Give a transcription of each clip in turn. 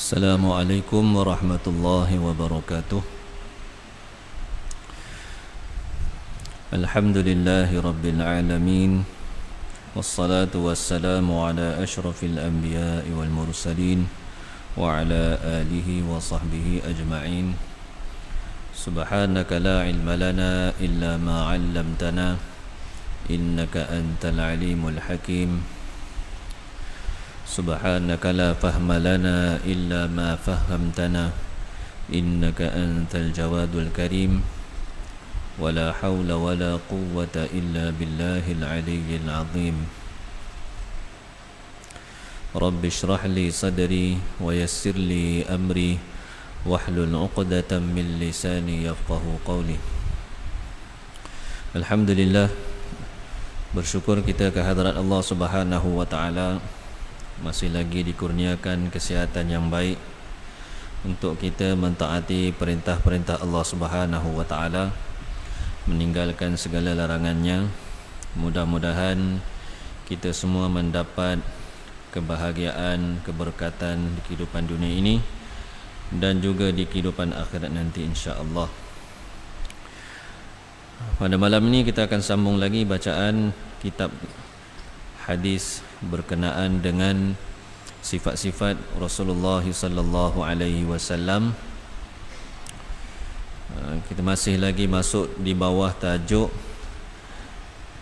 Assalamualaikum warahmatullahi wabarakatuh. Alhamdulillahi rabbil alamin. Wassalatu wassalamu ala ashrafil anbiya'i wal mursalin wa ala alihi wa sahbihi ajma'in. Subhanaka la ilma lana illa ma 'allamtana innaka antal alimul hakim. Subhanaka la fahma lana illa ma fahamtana innaka antal jawadul karim. Wala hawla wala quwwata illa billahil aliyyil azim. Rabbi shrah li sadri wa yassir li amri wahlul 'uqdatam min lisani yafqahu qawli. Alhamdulillah, bersyukur kita ke hadirat Allah Subhanahu wa taala, masih lagi dikurniakan kesihatan yang baik untuk kita mentaati perintah-perintah Allah Subhanahu wa taala, meninggalkan segala larangannya. Mudah-mudahan kita semua mendapat kebahagiaan, keberkatan di kehidupan dunia ini dan juga di kehidupan akhirat nanti, insya-Allah. Pada malam ini kita akan sambung lagi bacaan kitab hadis berkenaan dengan sifat-sifat Rasulullah sallallahu alaihi wasallam. Kita masih lagi masuk di bawah tajuk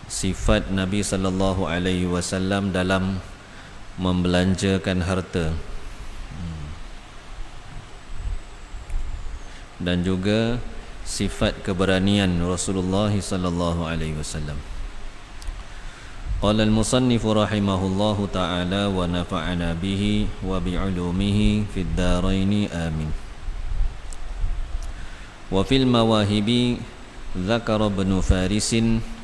sifat Nabi sallallahu alaihi wasallam dalam membelanjakan harta, dan juga sifat keberanian Rasulullah sallallahu alaihi wasallam. Qala al-musannif rahimahullahu ta'ala wa nafa'ana bihi wa bi'ulumihi fid dharaini amin. Wa fil mawahibi dzakara ibn Faris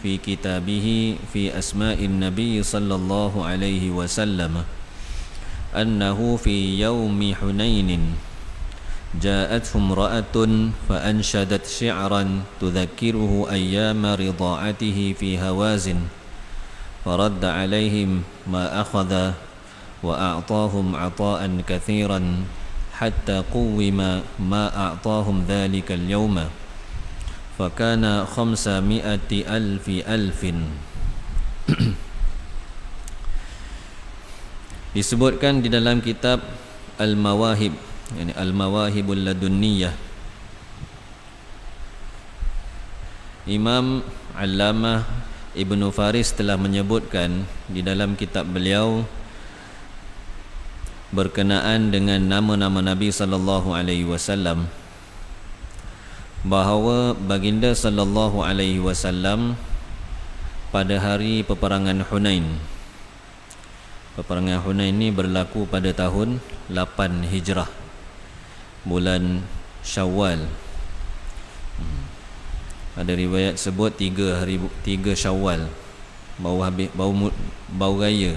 fi kitabihi fi asma'in nabiy sallallahu alaihi wasallam annahu fi yaumi Hunain ja'athu imra'atun fa anshadat syi'ran tudhakkiruhu ayyama rida'atihi fi Hawazin فرد عليهم ما أخذ وأعطاهم عطاء كثيرا حتى قوم ما أعطاهم ذلك اليوم فكان 500,000 disebutkan di dalam kitab Al-Mawahib, yani Al-Mawahibul Ladunniyah, Imam Allamah Ibn Faris telah menyebutkan di dalam kitab beliau berkenaan dengan nama-nama Nabi sallallahu alaihi wasallam bahawa baginda sallallahu alaihi wasallam pada hari peperangan Hunain. Peperangan Hunain ini berlaku pada tahun 8 Hijrah, bulan Syawal. Ada riwayat sebut 3 Syawal, bau raya.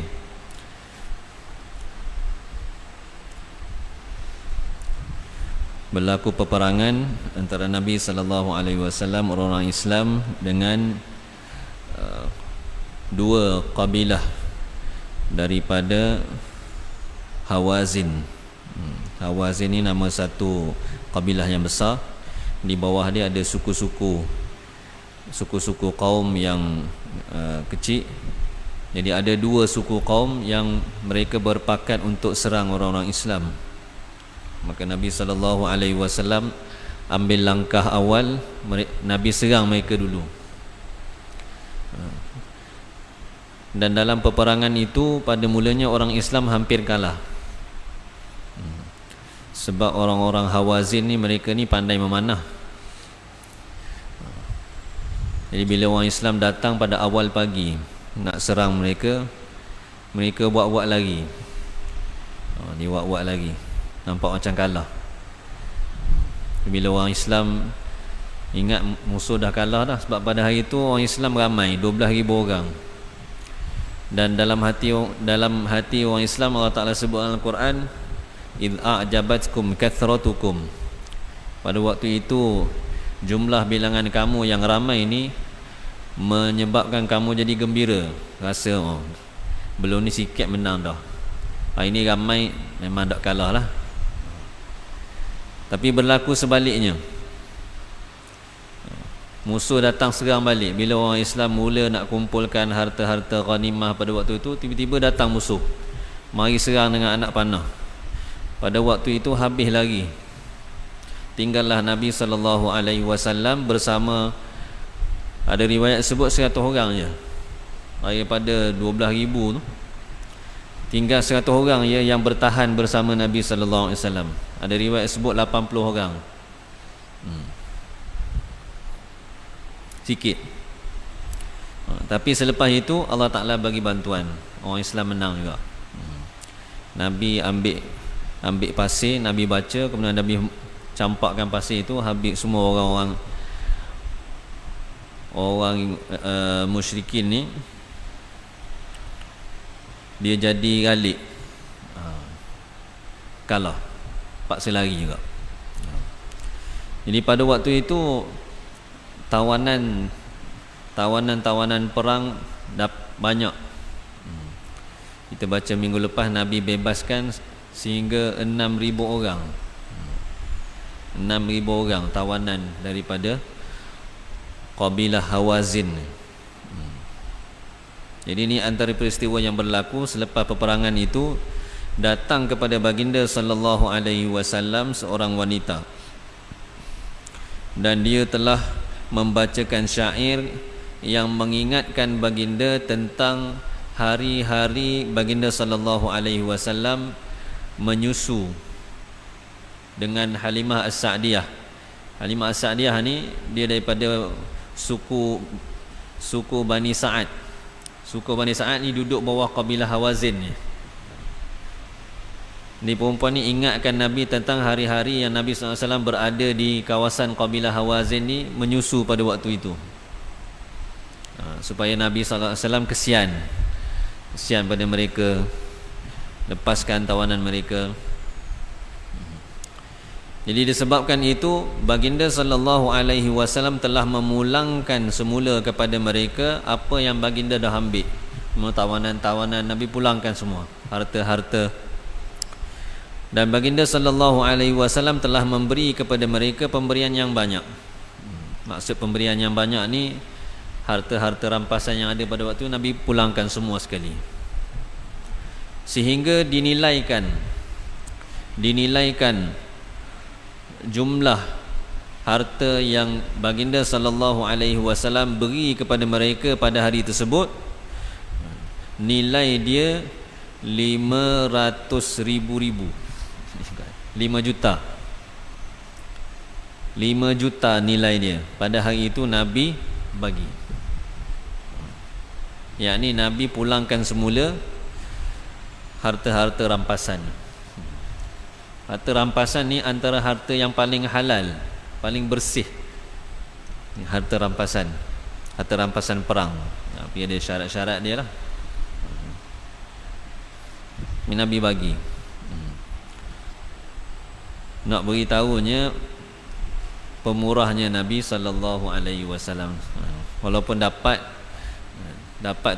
Berlaku peperangan antara Nabi sallallahu alaihi wasallam, orang-orang Islam, dengan dua kabilah daripada Hawazin. Hawazin ini nama satu kabilah yang besar. Di bawah dia ada suku-suku kaum yang kecil. Jadi ada dua suku kaum yang mereka berpakat untuk serang orang-orang Islam. Maka Nabi sallallahu alaihi wasallam ambil langkah awal, Nabi serang mereka dulu. Dan dalam peperangan itu pada mulanya orang Islam hampir kalah. Sebab orang-orang Hawazin ni, mereka ni pandai memanah. Jadi bila orang Islam datang pada awal pagi nak serang mereka, mereka buat-buat lagi. Dia buat-buat lagi, nampak macam kalah. Bila orang Islam ingat musuh dah kalah dah, sebab pada hari itu orang Islam ramai, 12,000 orang. Dan dalam hati orang Islam, Allah Ta'ala sebut dalam Al-Quran, idh a'jabatkum kathratukum. Pada waktu itu jumlah bilangan kamu yang ramai ini menyebabkan kamu jadi gembira, rasa belum ni sikit menang dah. Hari ni ramai, memang tak kalah lah. Tapi berlaku sebaliknya, musuh datang serang balik. Bila orang Islam mula nak kumpulkan harta-harta ghanimah pada waktu itu, tiba-tiba datang musuh, mari serang dengan anak panah. Pada waktu itu habis lagi, tinggallah Nabi SAW bersama, ada riwayat sebut 100 orang je daripada 12,000 tu. Tinggal 100 orang ya yang bertahan bersama Nabi SAW. Ada riwayat sebut 80 orang. Sikit. Tapi selepas itu Allah Ta'ala bagi bantuan, orang Islam menang juga. Nabi ambil pasir, Nabi baca, kemudian Nabi campakkan pasir itu, habis semua orang musyrikin ni, dia jadi galik, kalah, paksa lari juga. Jadi pada waktu itu tawanan perang banyak. Kita baca minggu lepas Nabi bebaskan sehingga 6,000 orang. 6,000 orang tawanan daripada kabilah Hawazin. Jadi ini antara peristiwa yang berlaku selepas peperangan itu. Datang kepada baginda sallallahu alaihi wasallam seorang wanita, dan dia telah membacakan syair yang mengingatkan baginda tentang hari-hari baginda sallallahu alaihi wasallam menyusu dengan Halimah As-Sa'diyah. Halimah As-Sa'diyah ni dia daripada suku Bani Sa'ad. Suku Bani Sa'ad ni duduk bawah kabilah Hawazin ni. Ni perempuan ni ingatkan Nabi tentang hari-hari yang Nabi SAW berada di kawasan kabilah Hawazin ni, menyusu pada waktu itu, supaya Nabi SAW kesian pada mereka, lepaskan tawanan mereka. Jadi disebabkan itu baginda sallallahu alaihi wasallam telah memulangkan semula kepada mereka apa yang baginda dah ambil. Tawanan-tawanan Nabi pulangkan semua, harta-harta. Dan baginda sallallahu alaihi wasallam telah memberi kepada mereka pemberian yang banyak. Maksud pemberian yang banyak ni, harta-harta rampasan yang ada pada waktu itu Nabi pulangkan semua sekali. Sehingga dinilaikan jumlah harta yang baginda sallallahu alaihi wasallam beri kepada mereka pada hari tersebut, nilai dia 500,000. 5 juta nilai dia. Pada hari itu Nabi bagi, yakni Nabi pulangkan semula harta-harta rampasan. Harta rampasan ni antara harta yang paling halal, paling bersih. Harta rampasan perang. Tapi ada syarat-syarat dia lah. Nabi bagi. Nak beritahunya pemurahnya Nabi sallallahu alaihi wasallam. Walaupun dapat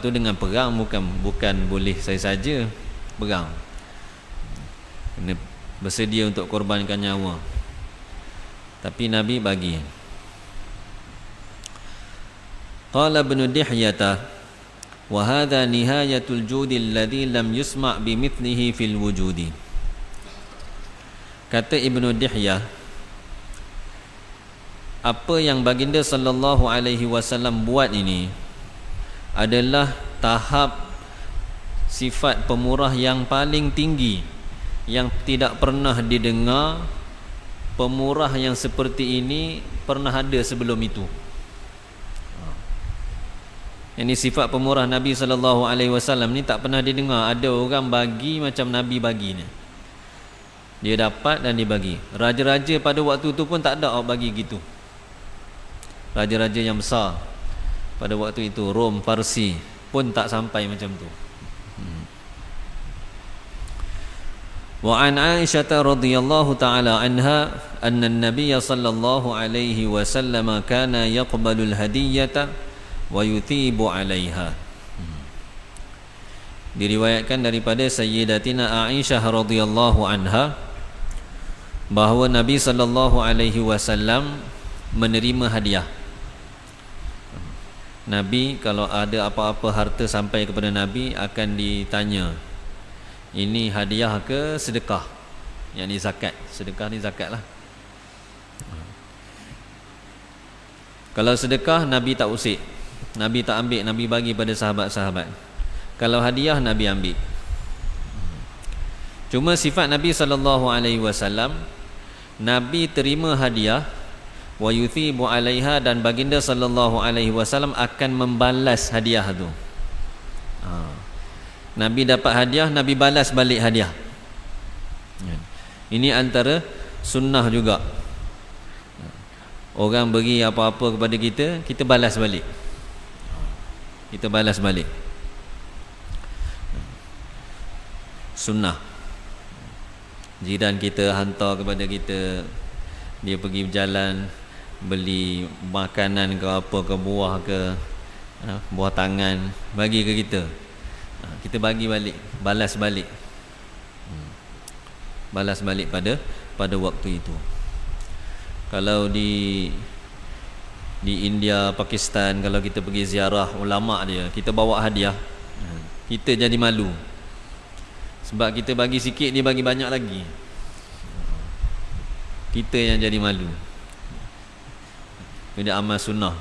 tu dengan perang, bukan boleh saja perang. Kena bersedia untuk korbankan nyawa. Tapi Nabi bagi. Qala Ibnu Dihyah, wa hadha nihayatul judi alladhi lam yusma' bimithlihi fil wujudi. Kata Ibnu Dihyah, apa yang baginda sallallahu alaihi wasallam buat ini adalah tahap sifat pemurah yang paling tinggi, yang tidak pernah didengar pemurah yang seperti ini pernah ada sebelum itu. Ini sifat pemurah Nabi sallallahu alaihi wasallam ni tak pernah didengar ada orang bagi macam Nabi bagi ni. Dia dapat dan dibagi. Raja-raja pada waktu tu pun tak ada orang bagi gitu. Raja-raja yang besar pada waktu itu, Rom, Parsi, pun tak sampai macam tu. Wa an Aisyah radhiyallahu taala anha anna an-nabiy sallallahu alaihi wasallam kana yaqbalu al-hadiyata wa yuthibu 'alaiha. Diriwayatkan daripada Sayyidatina Aisyah radhiyallahu anha, bahawa Nabi SAW menerima hadiah. Nabi kalau ada apa-apa harta sampai kepada Nabi akan ditanya, ini hadiah ke sedekah? Yang ni zakat. Sedekah ni zakat lah. Kalau sedekah, Nabi tak usik, Nabi tak ambil, Nabi bagi pada sahabat-sahabat. Kalau hadiah, Nabi ambil. Cuma sifat Nabi SAW, Nabi terima hadiah wa yuthibu 'alaiha, dan baginda SAW akan membalas hadiah tu. Nabi dapat hadiah, Nabi balas balik hadiah. Ini antara sunnah juga. Orang beri apa-apa kepada kita, kita balas balik. Kita balas balik. Sunnah. Jiran kita hantar kepada kita, dia pergi berjalan beli makanan ke apa ke, buah ke, buah tangan, bagi ke kita, kita bagi balik, balas balik. Balas balik pada waktu itu. Kalau di India, Pakistan, kalau kita pergi ziarah ulama dia, kita bawa hadiah, kita jadi malu. Sebab kita bagi sikit, dia bagi banyak lagi. Kita yang jadi malu. Ini amal sunnah.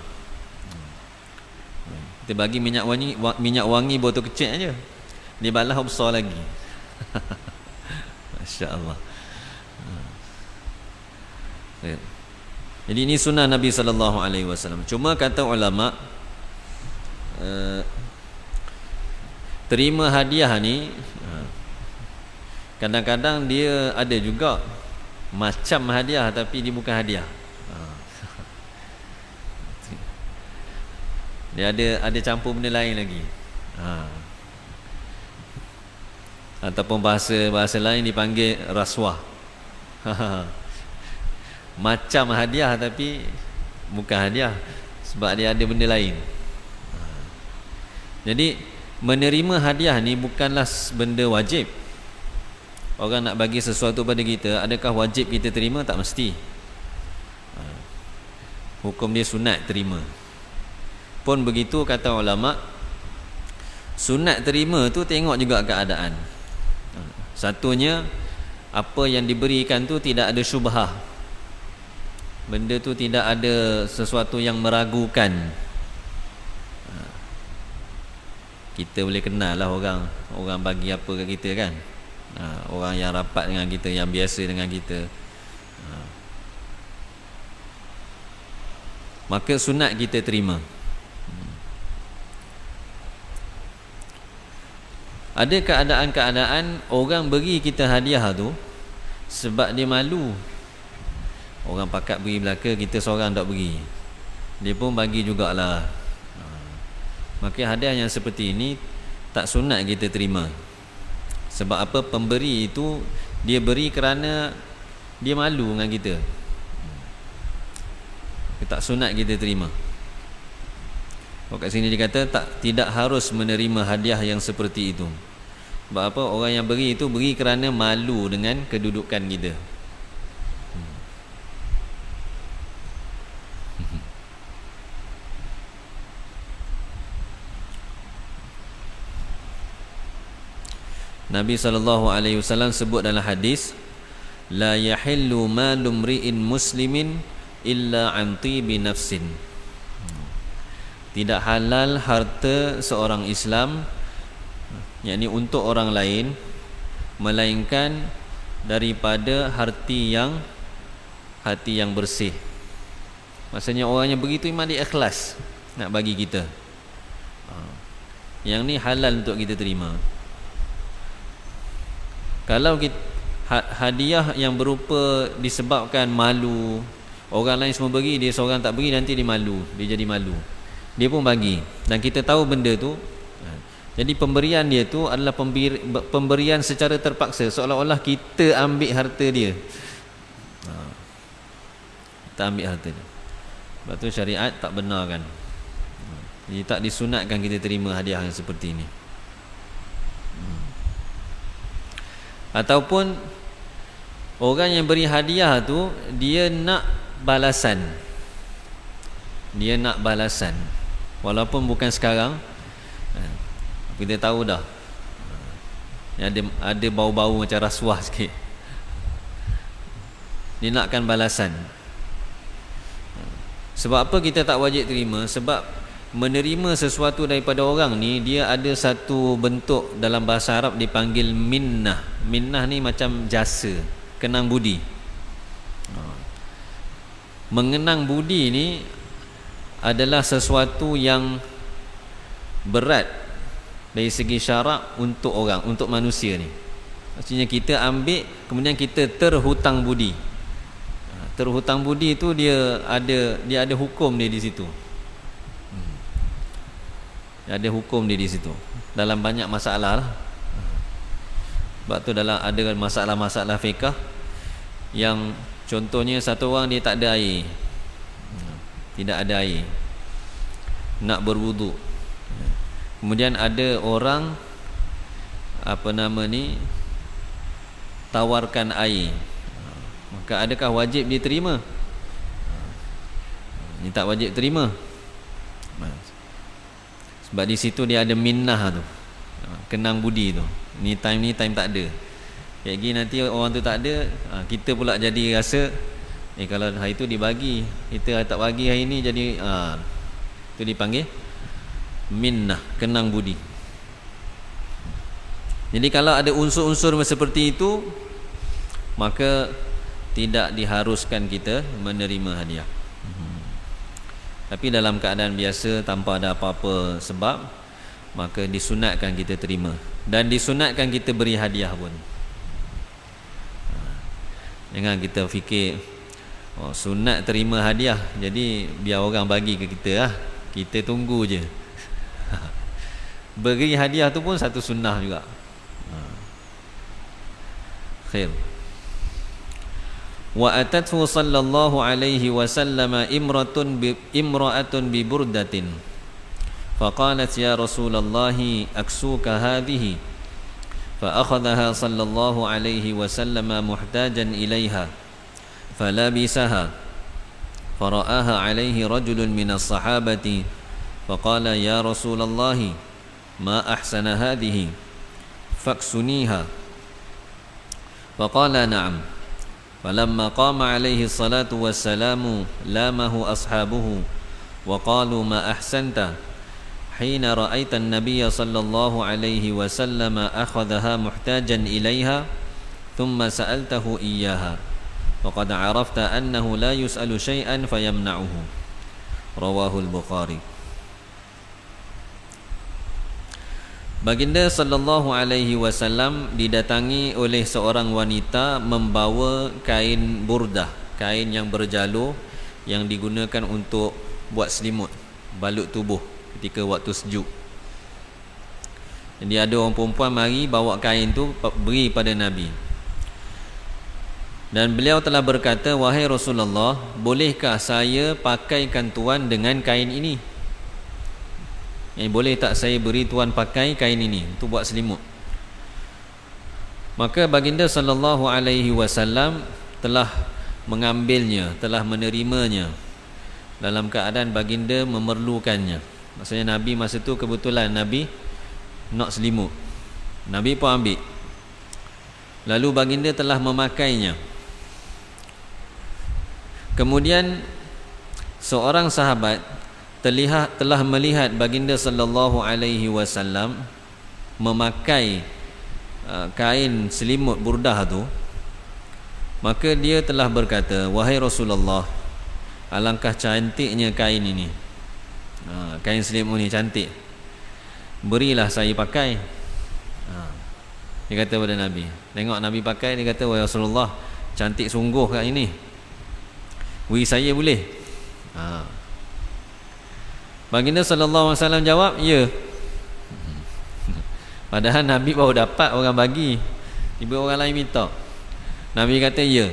Kita bagi minyak wangi botol kecil aja, dia balas besar lagi. Masya Allah. Jadi ini sunnah Nabi SAW. Cuma kata ulama, terima hadiah ni kadang-kadang dia ada juga macam hadiah tapi dia bukan hadiah. Dia ada campur benda lain lagi. Ataupun bahasa lain dipanggil rasuah. Macam hadiah tapi bukan hadiah, sebab dia ada benda lain. Jadi menerima hadiah ni bukanlah benda wajib. Orang nak bagi sesuatu pada kita, adakah wajib kita terima? Tak mesti. Hukum dia sunat terima. Pun begitu kata ulama, sunat terima tu tengok juga keadaan. Satunya, apa yang diberikan tu tidak ada syubhah, benda tu tidak ada sesuatu yang meragukan. Kita boleh kenal lah orang bagi apa ke kita kan. Orang yang rapat dengan kita, yang biasa dengan kita, maka sunat kita terima. Ada keadaan-keadaan orang beri kita hadiah tu sebab dia malu. Orang pakat beri belaka, kita seorang tak beri, dia pun bagi jugalah. Maka hadiah yang seperti ini tak sunat kita terima. Sebab apa? Pemberi itu dia beri kerana dia malu dengan kita. Tak sunat kita terima. Kat sini dia kata tidak harus menerima hadiah yang seperti itu. Sebab apa? Orang yang beri itu beri kerana malu dengan kedudukan kita. Nabi SAW sebut dalam hadis, la yahillu malu mri'in muslimin illa an tibi nafsin. Tidak halal harta seorang Islam, yakni untuk orang lain, melainkan daripada hati yang bersih. Maksudnya orang yang begitu memang dia ikhlas nak bagi kita. Yang ni halal untuk kita terima. Kalau kita, hadiah yang berupa disebabkan malu, orang lain semua beri, dia seorang tak beri, nanti dia malu, dia jadi malu, dia pun bagi, dan kita tahu benda tu. Jadi pemberian dia tu adalah pemberian secara terpaksa, seolah-olah kita ambil harta dia. Kita ambil harta dia. Sebab tu syariat tak benarkan. Jadi tak disunatkan kita terima hadiah yang seperti ini. Orang yang beri hadiah tu dia nak balasan. Dia nak balasan. Walaupun bukan sekarang. Kita tahu dah. Ada bau-bau macam rasuah sikit. Dia nakkan balasan. Sebab apa kita tak wajib terima? Sebab menerima sesuatu daripada orang ni, dia ada satu bentuk dalam bahasa Arab dipanggil minnah. Minnah ni macam jasa, kenang budi. Mengenang budi ni adalah sesuatu yang berat dari segi syarak untuk orang, untuk manusia ni. Maksudnya kita ambil, kemudian kita terhutang budi. Terhutang budi tu dia ada hukum dia di situ. Ada hukum dia di situ. Dalam banyak masalah lah. Sebab tu dalam ada masalah-masalah fiqh yang contohnya satu orang dia tak ada air. Tidak ada air. Nak berwuduk. Kemudian ada orang tawarkan air. Maka adakah wajib dia terima? Dia tak wajib terima. Sebab di situ dia ada minnah tu, kenang budi tu. Ni time tak ada. Kayak gini nanti orang tu tak ada, kita pula jadi rasa kalau hari tu dibagi, kita tak bagi hari ni, jadi tu dipanggil minnah, kenang budi. Jadi kalau ada unsur-unsur seperti itu, maka tidak diharuskan kita menerima hadiah. Tapi dalam keadaan biasa tanpa ada apa-apa sebab, maka disunatkan kita terima, dan disunatkan kita beri hadiah pun. Jangan kita fikir sunat terima hadiah, jadi biar orang bagi ke kita lah, kita tunggu je. Beri hadiah tu pun satu sunnah juga. Khair. Wa atathu sallallahu alaihi wasallam imra'atun bi burdatin faqalat ya Rasulullah aksuka hadhihi fa akhadhaha sallallahu alaihi wasallam muhtajan ilaiha falabisaha fara'aha alaihi rajulun minas sahabati faqala ya Rasulullah ma ahsana hadhihi faksuniha faqala na'am. فلما قام عليه الصلاة والسلام لامه أصحابه وقالوا ما أحسنت حين رأيت النبي صلى الله عليه وسلم أخذها محتاجا إليها ثم سألته إياها وقد عرفت أنه لا يسأل شيئا فيمنعه. رواه البخاري. Baginda sallallahu alaihi wasallam didatangi oleh seorang wanita membawa kain burdah, kain yang berjalur yang digunakan untuk buat selimut, balut tubuh ketika waktu sejuk. Jadi ada orang perempuan mari bawa kain tu beri pada Nabi. Dan beliau telah berkata, wahai Rasulullah, bolehkah saya pakaikan tuan dengan kain ini? Boleh tak saya beri tuan pakai kain ini untuk buat selimut? Maka baginda sallallahu alaihi wasallam telah mengambilnya, telah menerimanya dalam keadaan baginda memerlukannya. Maksudnya Nabi masa tu kebetulan Nabi nak selimut, Nabi pun ambil. Lalu baginda telah memakainya. Kemudian seorang sahabat telah melihat baginda sallallahu alaihi wasallam memakai kain selimut burdah tu, maka dia telah berkata, wahai Rasulullah, alangkah cantiknya kain ini, kain selimut ni cantik, berilah saya pakai. Dia kata pada Nabi, tengok Nabi pakai, dia kata, wahai Rasulullah, cantik sungguh kat ini, beri saya boleh? Baginda sallallahu alaihi wasallam jawab, ya. Padahal Nabi baru dapat orang bagi, tiba orang lain minta. Nabi kata ya.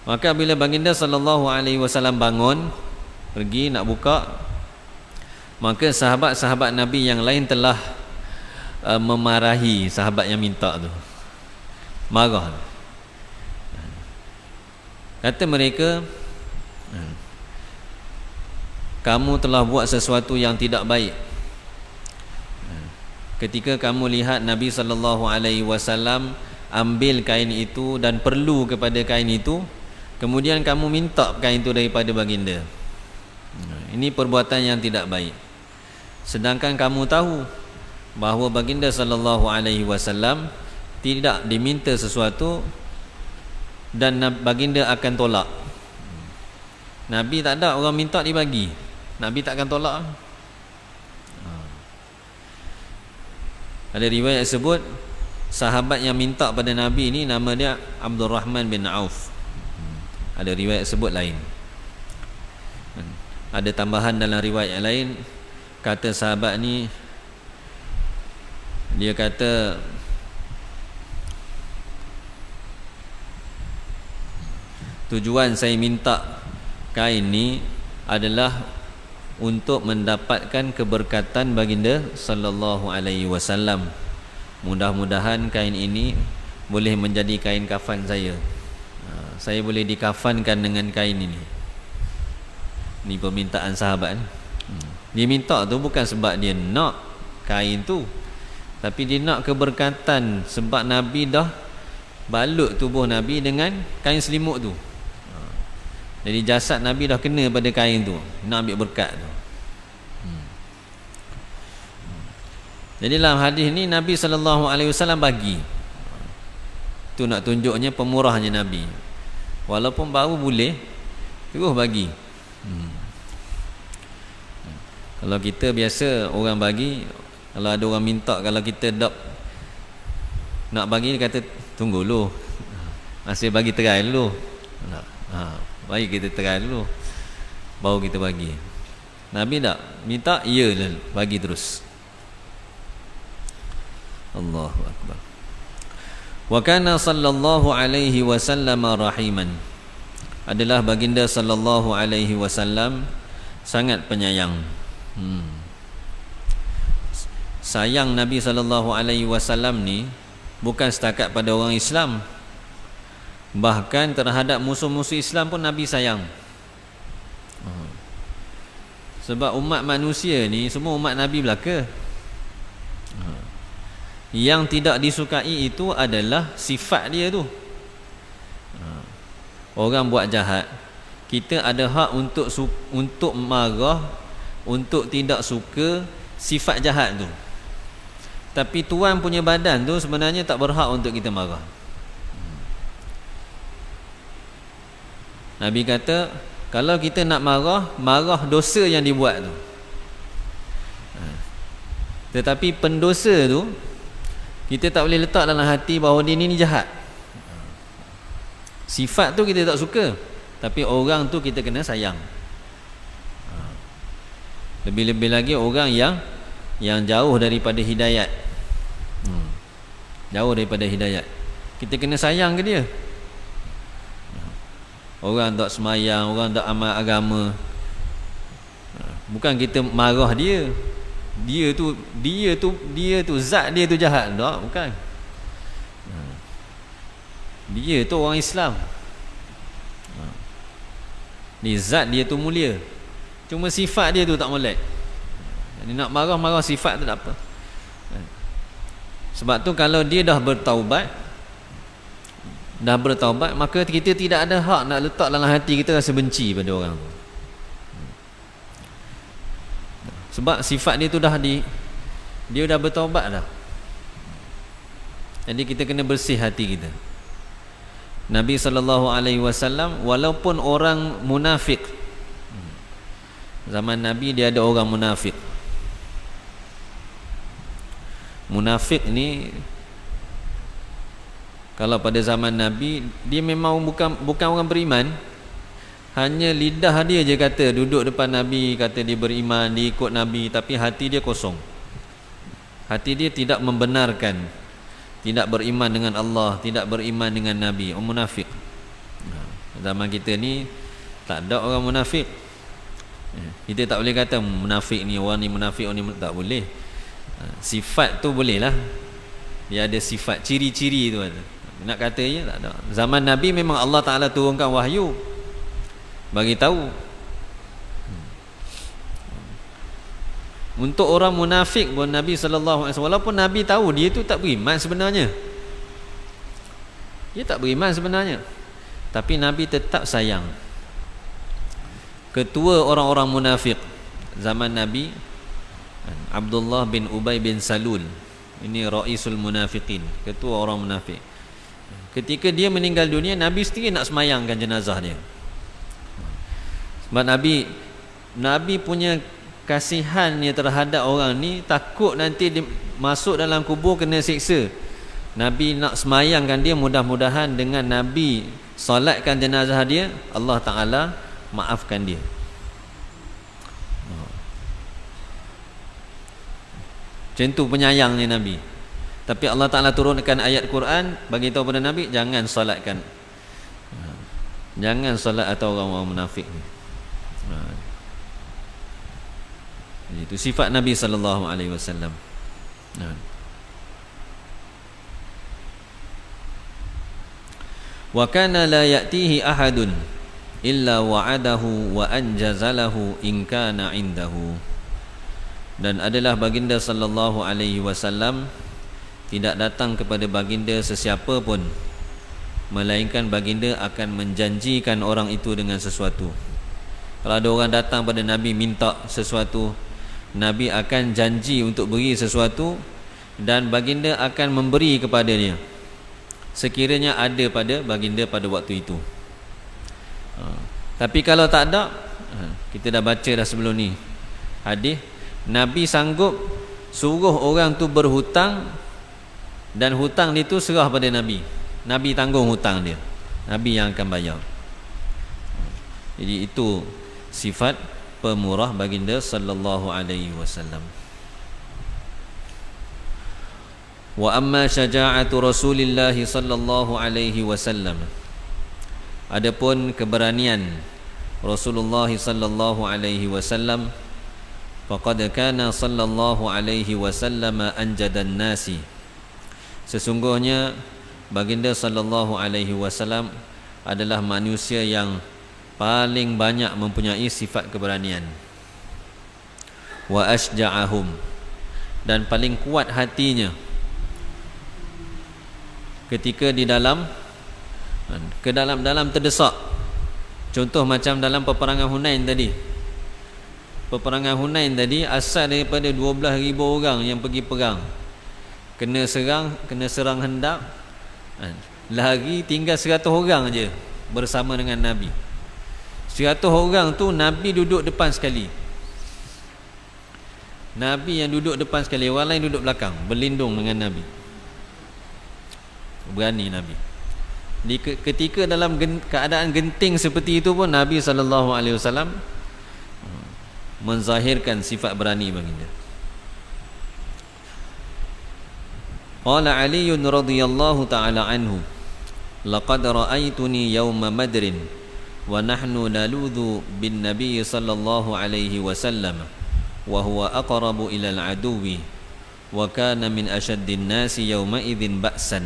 Maka bila baginda sallallahu alaihi wasallam bangun pergi nak buka, maka sahabat-sahabat Nabi yang lain telah memarahi sahabat yang minta tu. marah. Kata mereka, kamu telah buat sesuatu yang tidak baik ketika kamu lihat Nabi SAW ambil kain itu dan perlu kepada kain itu, kemudian kamu minta kain itu daripada baginda. Ini perbuatan yang tidak baik. Sedangkan kamu tahu bahawa baginda SAW tidak diminta sesuatu dan baginda akan tolak. Nabi tak ada orang minta dibagi, Nabi tak akan tolak. Ada riwayat sebut sahabat yang minta pada Nabi ni nama dia Abdul Rahman bin Auf. Ada riwayat sebut lain. Ada tambahan dalam riwayat yang lain, kata sahabat ni, dia kata tujuan saya minta kain ni adalah untuk mendapatkan keberkatan baginda sallallahu alaihi wasallam. Mudah-mudahan kain ini boleh menjadi kain kafan saya. Saya boleh dikafankan dengan kain ini. Ini permintaan sahabat. Dia minta tu bukan sebab dia nak kain tu, tapi dia nak keberkatan sebab Nabi dah balut tubuh Nabi dengan kain selimut tu. Jadi jasad Nabi dah kena pada kain tu, nak ambil berkat tu. Jadi dalam hadis ni Nabi SAW bagi. Tu nak tunjuknya pemurahnya Nabi. Walaupun baru boleh, terus bagi. Kalau kita biasa orang bagi, kalau ada orang minta, kalau kita nak bagi, dia kata tunggu dulu, masih bagi try dulu. Baik kita try dulu, baru kita bagi. Nabi tak minta, ya bagi terus. Allahu Akbar. Wa kana sallallahu alaihi wasallam rahiman. Adalah baginda sallallahu alaihi wasallam sangat penyayang. Sayang Nabi sallallahu alaihi wasallam ni bukan setakat pada orang Islam, bahkan terhadap musuh-musuh Islam pun Nabi sayang. Sebab umat manusia ni semua umat Nabi belaka. Yang tidak disukai itu adalah sifat dia tu. Orang buat jahat, kita ada hak untuk marah, untuk tidak suka sifat jahat tu. Tapi tuan punya badan tu sebenarnya tak berhak untuk kita marah. Nabi kata, kalau kita nak marah dosa yang dibuat tu. Tetapi pendosa tu kita tak boleh letak dalam hati bahawa dia ni jahat. Sifat tu kita tak suka, tapi orang tu kita kena sayang. Lebih-lebih lagi orang yang jauh daripada hidayat. Jauh daripada hidayat, kita kena sayang ke dia. Orang tak semayang, orang tak amal agama, bukan kita marah dia. Dia tu zat dia tu jahat, tak, bukan. Dia tu orang Islam. Ni zat dia tu mulia, cuma sifat dia tu tak molek. Jadi nak marah sifat tu tak apa. Sebab tu kalau dia dah bertaubat, maka kita tidak ada hak nak letak dalam hati kita rasa benci pada orang tu. Sebab sifat dia tu dia dah bertaubat dah. Jadi kita kena bersih hati kita. Nabi SAW walaupun orang munafik, zaman Nabi dia ada orang munafik. Munafik ni kalau pada zaman Nabi, dia memang bukan orang beriman. Hanya lidah dia je kata duduk depan Nabi, kata dia beriman, dia ikut Nabi, tapi hati dia kosong. Hati dia tidak membenarkan, tidak beriman dengan Allah, tidak beriman dengan Nabi. Orang munafik. Zaman kita ni tak ada orang munafik. Kita tak boleh kata munafik ni, orang ni munafik, orang ni tak boleh. Sifat tu boleh lah, dia ada sifat, ciri-ciri tu ada. Nak kata je tak ada. Zaman Nabi memang Allah Ta'ala turunkan wahyu, bagi tahu. Untuk orang munafik pun Nabi SAW, walaupun Nabi tahu dia tu tak beriman sebenarnya, dia tak beriman sebenarnya, tapi Nabi tetap sayang. Ketua orang-orang munafik zaman Nabi, Abdullah bin Ubay bin Salul, ini Raisul Munafiqin, ketua orang munafik. Ketika dia meninggal dunia, Nabi sendiri nak semayangkan jenazah dia. Sebab Nabi punya kasihannya terhadap orang ni, takut nanti dia masuk dalam kubur kena siksa. Nabi nak semayangkan dia, mudah-mudahan dengan Nabi solatkan jenazah dia, Allah Ta'ala maafkan dia. Macam tu penyayangnya Nabi. Tapi Allah Ta'ala turunkan ayat Quran bagi tahu pada Nabi, jangan solatkan, jangan solat atau orang-orang munafik. Itu sifat Nabi sallallahu alaihi wasallam. Wa kana la ya'tihi ahadun illa wa'adahu wa anjazalahu in kana indahu. Dan adalah baginda sallallahu alaihi wasallam tidak datang kepada baginda sesiapa pun, melainkan baginda akan menjanjikan orang itu dengan sesuatu. Kalau ada orang datang pada Nabi minta sesuatu, Nabi akan janji untuk beri sesuatu, dan baginda akan memberi kepada dia sekiranya ada pada baginda pada waktu itu. Tapi kalau tak ada, kita dah baca dah sebelum ni hadis, Nabi sanggup suruh orang tu berhutang, dan hutang itu serah pada Nabi. Nabi tanggung hutang dia, Nabi yang akan bayar. Jadi itu sifat pemurah baginda sallallahu alaihi wasallam. Wa amma syaja'atu Rasulillah sallallahu alaihi wasallam, adapun keberanian Rasulullah sallallahu alaihi wasallam, faqad kana sallallahu alaihi wasallam anjadan nasi, sesungguhnya baginda sallallahu alaihi wasallam adalah manusia yang paling banyak mempunyai sifat keberanian. Wa asja'ahum, dan paling kuat hatinya ketika di dalam terdesak. Contoh macam dalam peperangan Hunain tadi. Peperangan Hunain tadi asal daripada 12,000 orang yang pergi perang, kena serang hendak, lari tinggal 100 orang je bersama dengan Nabi. 100 orang tu Nabi duduk depan sekali. Nabi yang duduk depan sekali, orang lain duduk belakang, berlindung dengan Nabi. Berani Nabi. Ketika dalam keadaan genting seperti itu pun Nabi SAW menzahirkan sifat berani baginda. Qala Ali radhiyallahu ta'ala anhu, laqad ra'aituni yawma madrin wa nahnu naludhu bin nabiy sallallahu alaihi wasallam wa huwa aqrabu ila al-aduwi wa kana min ashaddin nasi yawma idzin ba'san.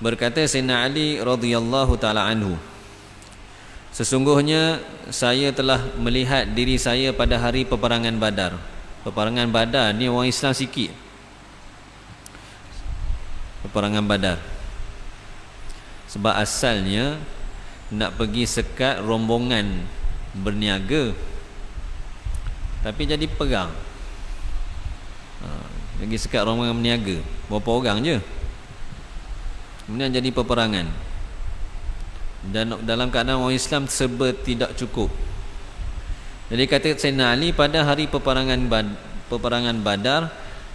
Berkata Sayyidina Ali radhiyallahu ta'ala anhu, sesungguhnya saya telah melihat diri saya pada hari peperangan Badar. Peperangan Badar ni orang Islam sikit. Peperangan Badar, sebab asalnya nak pergi sekat rombongan berniaga, tapi jadi perang. Pergi sekat rombongan berniaga, berapa orang je, kemudian jadi peperangan. Dan dalam keadaan orang Islam serba tidak cukup. Jadi kata Sayyidina Ali, pada hari peperangan Badar,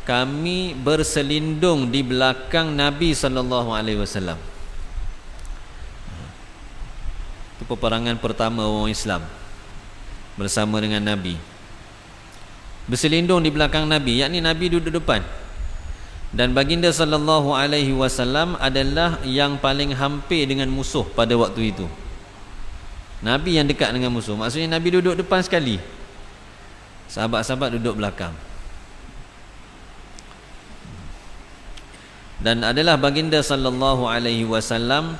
kami berselindung di belakang Nabi sallallahu alaihi wasallam. Itu peperangan pertama orang Islam bersama dengan Nabi. Berselindung di belakang Nabi, yakni Nabi duduk depan. Dan baginda sallallahu alaihi wasallam adalah yang paling hampir dengan musuh pada waktu itu. Nabi yang dekat dengan musuh, maksudnya Nabi duduk depan sekali, sahabat-sahabat duduk belakang. Dan adalah baginda sallallahu alaihi wasallam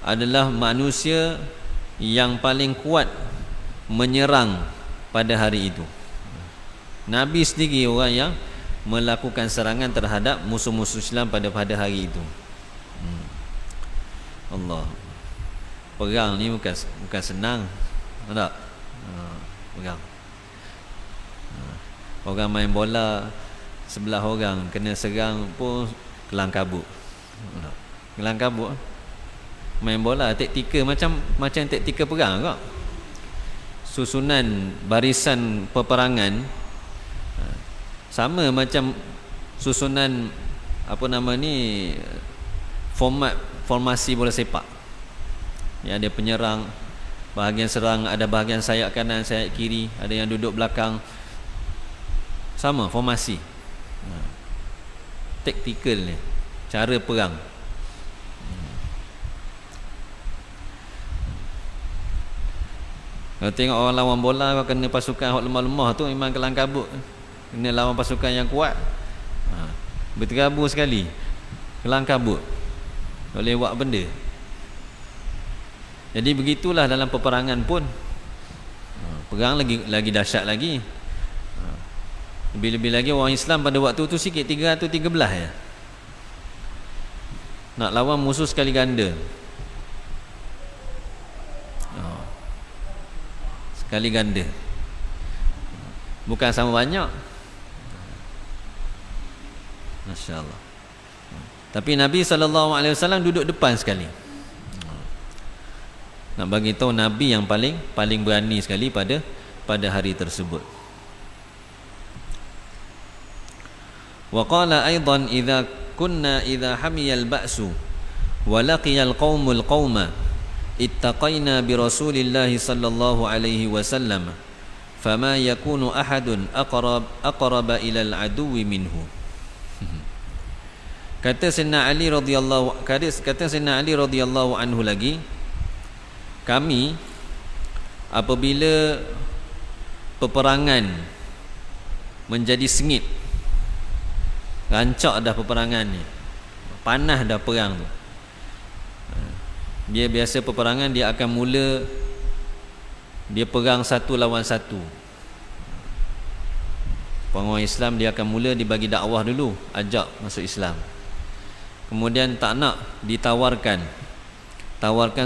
adalah manusia yang paling kuat menyerang pada hari itu. Nabi sendiri orang yang melakukan serangan terhadap musuh-musuh Islam pada hari itu. Allah. Perang ni bukan senang. Tak? Perang. Orang main bola sebelah orang kena serang pun kelang kabut. Kelang kabut. Main bola taktikal macam taktikal perang kok. Susunan barisan peperangan sama macam susunan formasi bola sepak. Ya, ada penyerang, bahagian serang, ada bahagian sayap kanan, sayap kiri, ada yang duduk belakang. Sama formasi. Taktikal ni, cara perang. Kalau tengok orang lawan bola, kau kena pasukan yang lemah-lemah tu memang kelang kabut. Kena lawan pasukan yang kuat, berterabur sekali, kelang kabut, tak boleh buat benda. Jadi begitulah dalam peperangan pun. Perang lagi dahsyat lagi. Lebih-lebih lagi orang Islam pada waktu tu sikit 313 ya. Nak lawan musuh sekali ganda. Sekali ganda. Bukan sama banyak. Masya-Allah. Tapi Nabi SAW duduk depan sekali. Nak bagi tahu Nabi yang paling berani sekali pada hari tersebut. Wa qala aidan idza hamiyal ba'su wa laqiyal qaumul qauma ittaqaina bi Rasulillah sallallahu alaihi wasallam fama yakunu ahadun aqraba ila al-aduwi minhu. Kata Sayyidina Ali radhiyallahu anhu lagi, kami apabila peperangan menjadi sengit, rancak dah peperangan ni, panah dah perang tu, dia biasa peperangan dia akan mula, dia perang satu lawan satu. Orang Islam dia akan mula dibagi dakwah dulu, ajak masuk Islam. Kemudian tak nak tawarkan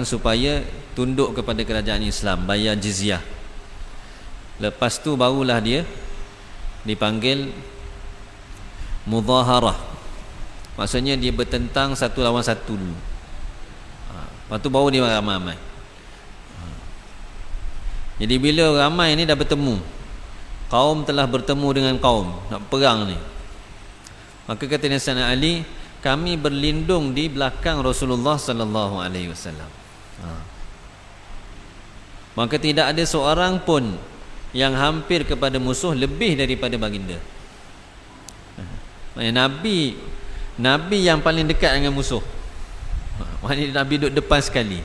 supaya tunduk kepada kerajaan Islam, bayar jizyah. Lepas tu barulah dia dipanggil mudaharah. Maksudnya dia bertentang satu lawan satu dulu. Lepas tu baru dia ramai-ramai. Jadi bila ramai ni dah bertemu, kaum telah bertemu dengan kaum nak perang ni, maka kata Sayyidina Ali, kami berlindung di belakang Rasulullah sallallahu alaihi wasallam. Maka tidak ada seorang pun yang hampir kepada musuh lebih daripada baginda. Nabi yang paling dekat dengan musuh. Maknanya Nabi duduk depan sekali,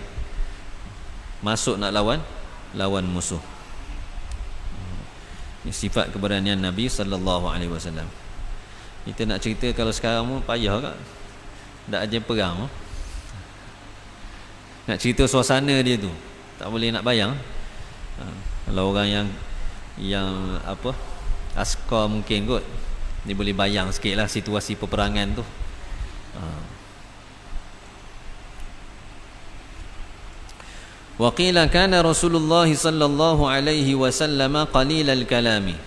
masuk nak lawan musuh. Ini sifat keberanian Nabi sallallahu alaihi wasallam. Kita nak cerita kalau sekarang pun payah tak? Tak aja perang. Nak cerita suasana dia tu tak boleh nak bayang. Kalau orang yang askar mungkin kot, dia boleh bayang sikit lah situasi peperangan tu. Wa qila kana Rasulullah sallallahu alaihi wasallam qalilal kalami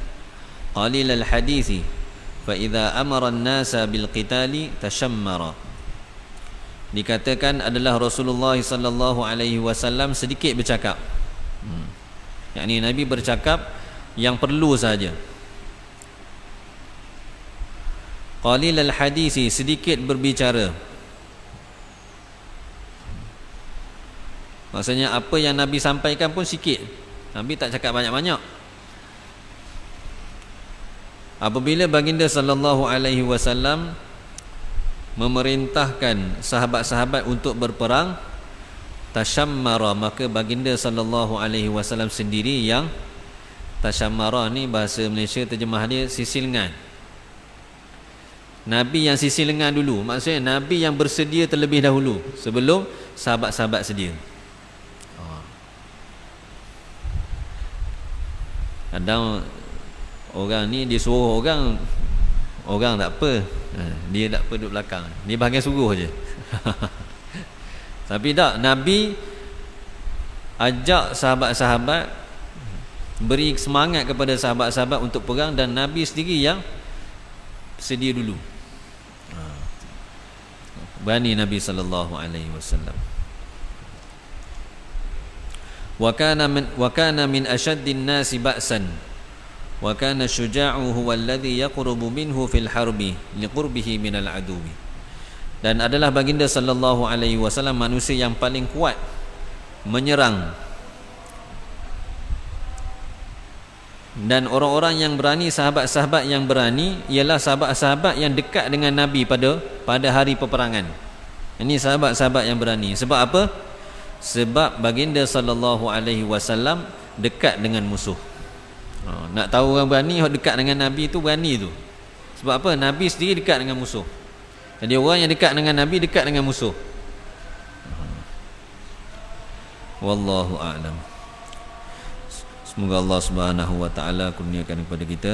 qalilal hadithi fa idza amara an-nasa bil qitali tashammara. Dikatakan adalah Rasulullah sallallahu alaihi wasallam sedikit bercakap. Yakni Nabi bercakap yang perlu saja. Qalilal hadisi, sedikit berbicara. Maksudnya apa yang Nabi sampaikan pun sikit. Nabi tak cakap banyak-banyak. Apabila baginda sallallahu alaihi wasallam memerintahkan sahabat-sahabat untuk berperang, tashammara, maka baginda sallallahu alaihi wasallam sendiri yang tashammara ni bahasa Malaysia terjemah dia sisilngan. Nabi yang sisi lengan dulu. Maksudnya Nabi yang bersedia terlebih dahulu sebelum sahabat-sahabat sedia. Kadang orang ni dia suruh orang tak apa, dia tak apa duduk belakang, dia bahagian suruh je. Tapi tak, Nabi ajak sahabat-sahabat, beri semangat kepada sahabat-sahabat untuk perang, dan Nabi sendiri yang sedia dulu. Berani Nabi sallallahu alaihi wasallam. Wa kana min ashaddin nasi ba'san wa kana syuja'u huwa alladhi yaqrubu minhu fil harbi liqurbihi minal aduwi. Dan adalah baginda sallallahu alaihi wasallam manusia yang paling kuat menyerang, dan orang-orang yang berani, sahabat-sahabat yang berani ialah sahabat-sahabat yang dekat dengan Nabi pada hari peperangan. Ini sahabat-sahabat yang berani. Sebab apa? Sebab baginda sallallahu alaihi wasallam dekat dengan musuh. Nak tahu orang berani, dekat dengan Nabi tu berani tu. Sebab apa? Nabi sendiri dekat dengan musuh. Jadi orang yang dekat dengan Nabi dekat dengan musuh. Wallahu a'lam. Semoga Allah Subhanahu wa taala kurniakan kepada kita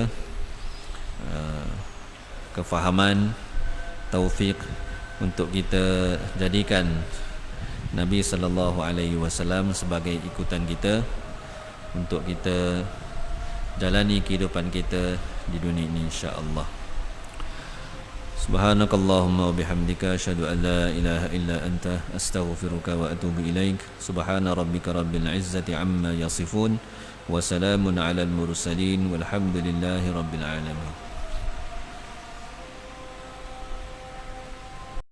kefahaman, taufik untuk kita jadikan Nabi sallallahu alaihi wasallam sebagai ikutan kita, untuk kita jalani kehidupan kita di dunia ini, insya-Allah. Subhanakallahumma wa bihamdika asyhadu an la ilaha illa anta astaghfiruka wa atubu ilaik. Subhana rabbika rabbil izzati amma yasifun wa salamun alal mursalin walhamdulillahi rabbil alamin.